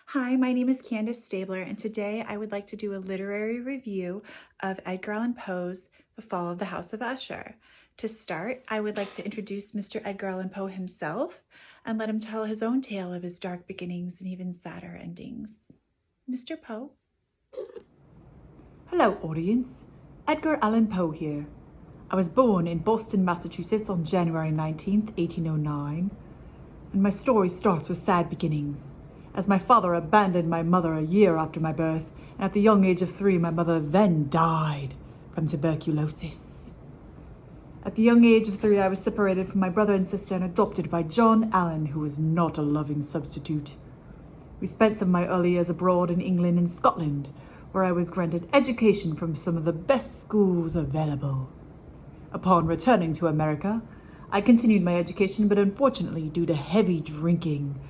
Hi, my name is Candace Stabler, and today I would like to do a literary review of Edgar Allan Poe's The Fall of the House of Usher. To start, I would like to introduce Mr. Edgar Allan Poe himself and let him tell his own tale of his dark beginnings and even sadder endings. Mr. Poe? Hello, audience. Edgar Allan Poe here. I was born in Boston, Massachusetts on January 19th, 1809, and my story starts with sad beginnings, as my father abandoned my mother a year after my birth, and at the young age of 3, my mother then died from tuberculosis. At the young age of 3, I was separated from my brother and sister and adopted by John Allan, who was not a loving substitute. We spent some of my early years abroad in England and Scotland, where I was granted education from some of the best schools available. Upon returning to America, I continued my education, but unfortunately, due to heavy drinking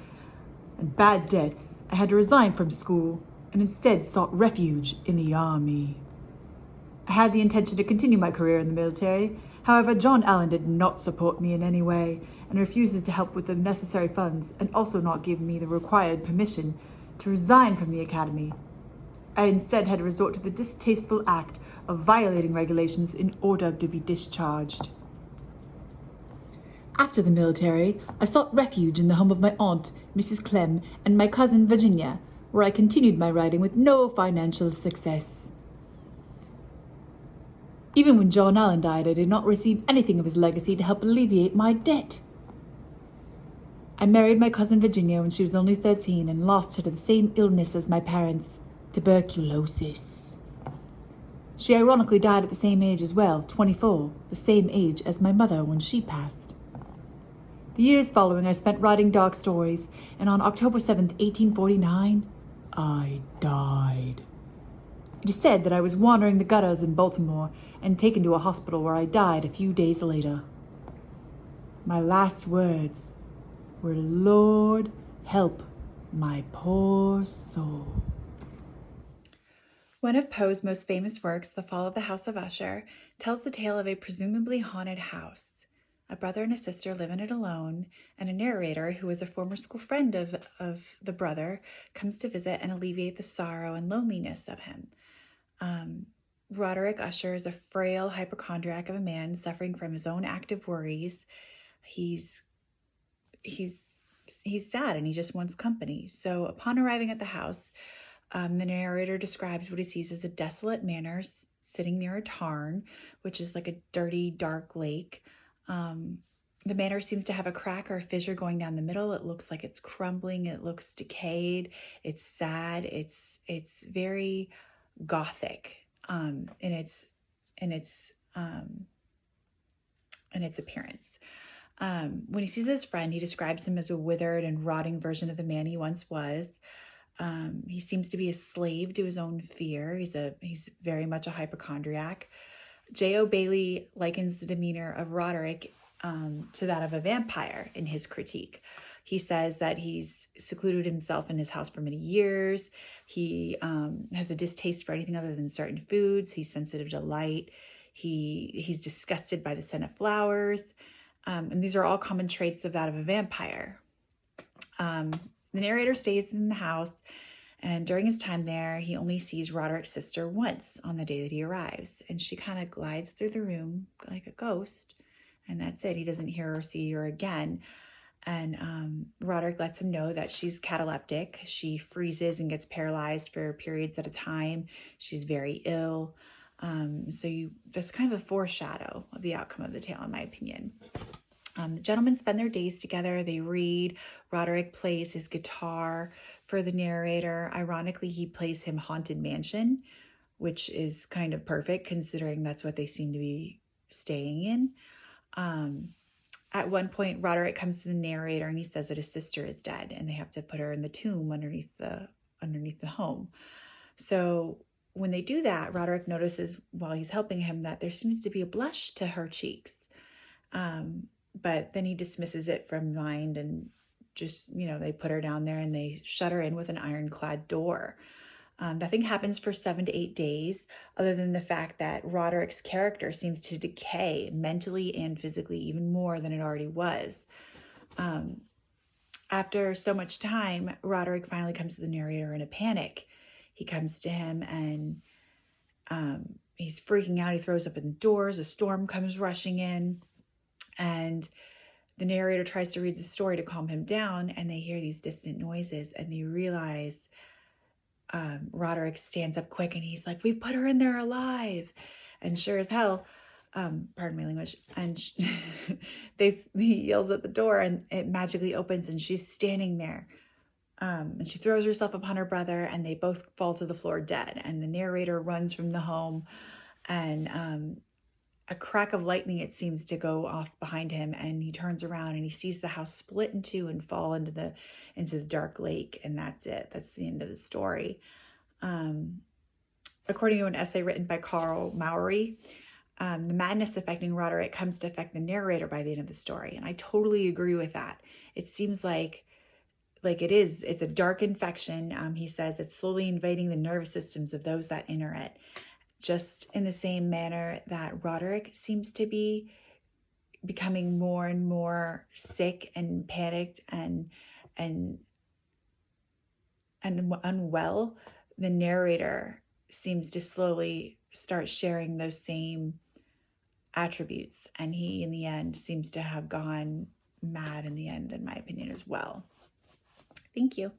and bad debts, I had to resign from school and instead sought refuge in the army. I had the intention to continue my career in the military. However, John Allan did not support me in any way and refuses to help with the necessary funds and also not give me the required permission to resign from the academy. I instead had to resort to the distasteful act of violating regulations in order to be discharged. After the military, I sought refuge in the home of my aunt, Mrs. Clem, and my cousin, Virginia, where I continued my writing with no financial success. Even when John Allan died, I did not receive anything of his legacy to help alleviate my debt. I married my cousin Virginia when she was only 13 and lost her to the same illness as my parents, tuberculosis. She ironically died at the same age as well, 24, the same age as my mother when she passed. The years following I spent writing dark stories, and on October 7th, 1849, I died. It is said that I was wandering the gutters in Baltimore and taken to a hospital where I died a few days later. My last words were, "Lord, help my poor soul." One of Poe's most famous works, The Fall of the House of Usher, tells the tale of a presumably haunted house. A brother and a sister live in it alone, and a narrator, who is a former school friend of the brother, comes to visit and alleviate the sorrow and loneliness of him. Roderick Usher is a frail hypochondriac of a man suffering from his own active worries. He's sad and he just wants company. So upon arriving at the house, the narrator describes what he sees as a desolate manor sitting near a tarn, which is like a dirty, dark lake. The manor seems to have a crack or a fissure going down the middle. It looks like it's crumbling. It looks decayed. It's sad. It's very gothic in its appearance. When he sees his friend, he describes him as a withered and rotting version of the man he once was. He seems to be a slave to his own fear. He's very much a hypochondriac. J.O. Bailey likens the demeanor of Roderick to that of a vampire in his critique. He says that he's secluded himself in his house for many years. He has a distaste for anything other than certain foods. He's sensitive to light. He's disgusted by the scent of flowers. And these are all common traits of that of a vampire. The narrator stays in the house, and during his time there, he only sees Roderick's sister once on the day that he arrives, and she kind of glides through the room like a ghost, and that's it. He doesn't hear or see her again, and Roderick lets him know that she's cataleptic. She freezes and gets paralyzed for periods at a time. She's very ill, that's kind of a foreshadow of the outcome of the tale, in my opinion. The gentlemen spend their days together. They read. Roderick plays his guitar for the narrator. Ironically, he plays him Haunted Mansion, which is kind of perfect considering that's what they seem to be staying in. At one point, Roderick comes to the narrator and he says that his sister is dead and they have to put her in the tomb underneath the home. So when they do that, Roderick notices while he's helping him that there seems to be a blush to her cheeks. But then he dismisses it from mind and just, they put her down there and they shut her in with an ironclad door. Nothing happens for 7 to 8 days, other than the fact that Roderick's character seems to decay mentally and physically even more than it already was. After so much time, Roderick finally comes to the narrator in a panic. He comes to him and he's freaking out. He throws open the doors. A storm comes rushing in. And the narrator tries to read the story to calm him down. And they hear these distant noises. And they realize Roderick stands up quick and he's like, "We put her in there alive." And sure as hell, pardon my language, and he yells at the door and it magically opens and she's standing there. And she throws herself upon her brother and they both fall to the floor dead. And the narrator runs from the home and a crack of lightning, it seems to go off behind him. And he turns around and he sees the house split in two and fall into the dark lake. And that's it. That's the end of the story. According to an essay written by Carl Mowry, the madness affecting Roderick comes to affect the narrator by the end of the story. And I totally agree with that. It seems like it's a dark infection. He says it's slowly invading the nervous systems of those that enter it, just in the same manner that Roderick seems to be becoming more and more sick and panicked and unwell. The narrator seems to slowly start sharing those same attributes, and he in the end seems to have gone mad in the end, in my opinion, as well. Thank you.